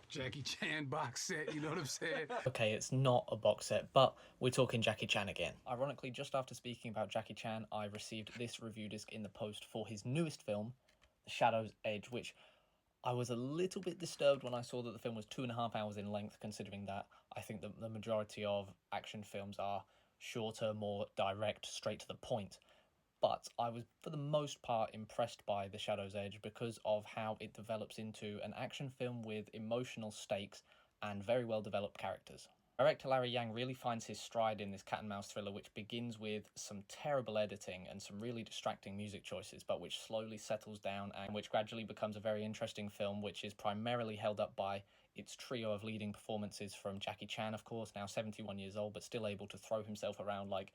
Jackie Chan box set, you know what I'm saying? Okay, it's not a box set, but we're talking Jackie Chan again. Ironically, just after speaking about Jackie Chan, I received this review disc in the post for his newest film, The Shadow's Edge, which I was a little bit disturbed when I saw that the film was 2.5 hours in length, considering that I think that the majority of action films are shorter, more direct, straight to the point. But I was, for the most part, impressed by The Shadow's Edge because of how it develops into an action film with emotional stakes and very well developed characters. Director Larry Yang really finds his stride in this cat and mouse thriller, which begins with some terrible editing and some really distracting music choices, but which slowly settles down and which gradually becomes a very interesting film, which is primarily held up by its trio of leading performances from Jackie Chan, of course, now 71 years old, but still able to throw himself around like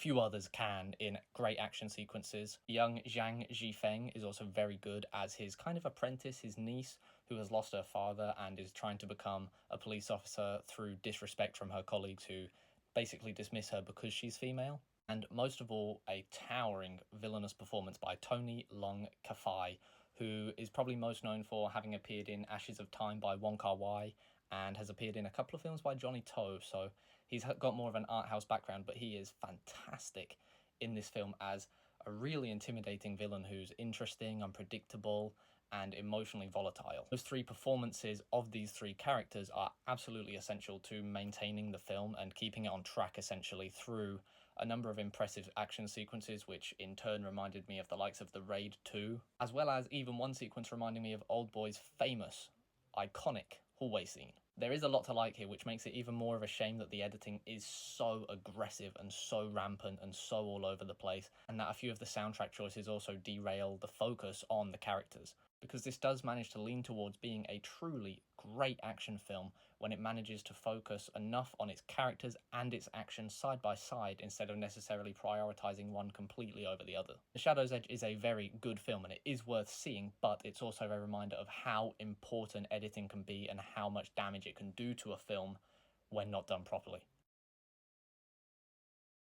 few others can in great action sequences. Young Zhang Zhifeng is also very good as his kind of apprentice, his niece, who has lost her father and is trying to become a police officer through disrespect from her colleagues who basically dismiss her because she's female. And most of all, a towering villainous performance by Tony Leung Ka-fai, who is probably most known for having appeared in Ashes of Time by Wong Kar-wai and has appeared in a couple of films by Johnny To, so he's got more of an art house background, but he is fantastic in this film as a really intimidating villain who's interesting, unpredictable, and emotionally volatile. Those three performances of these three characters are absolutely essential to maintaining the film and keeping it on track essentially through a number of impressive action sequences, which in turn reminded me of the likes of The Raid 2, as well as even one sequence reminding me of Oldboy's famous, iconic hallway scene. There is a lot to like here, which makes it even more of a shame that the editing is so aggressive and so rampant and so all over the place, and that a few of the soundtrack choices also derail the focus on the characters. Because this does manage to lean towards being a truly great action film when it manages to focus enough on its characters and its actions side by side instead of necessarily prioritizing one completely over the other. The Shadow's Edge is a very good film and it is worth seeing, but it's also a reminder of how important editing can be and how much damage it can do to a film when not done properly.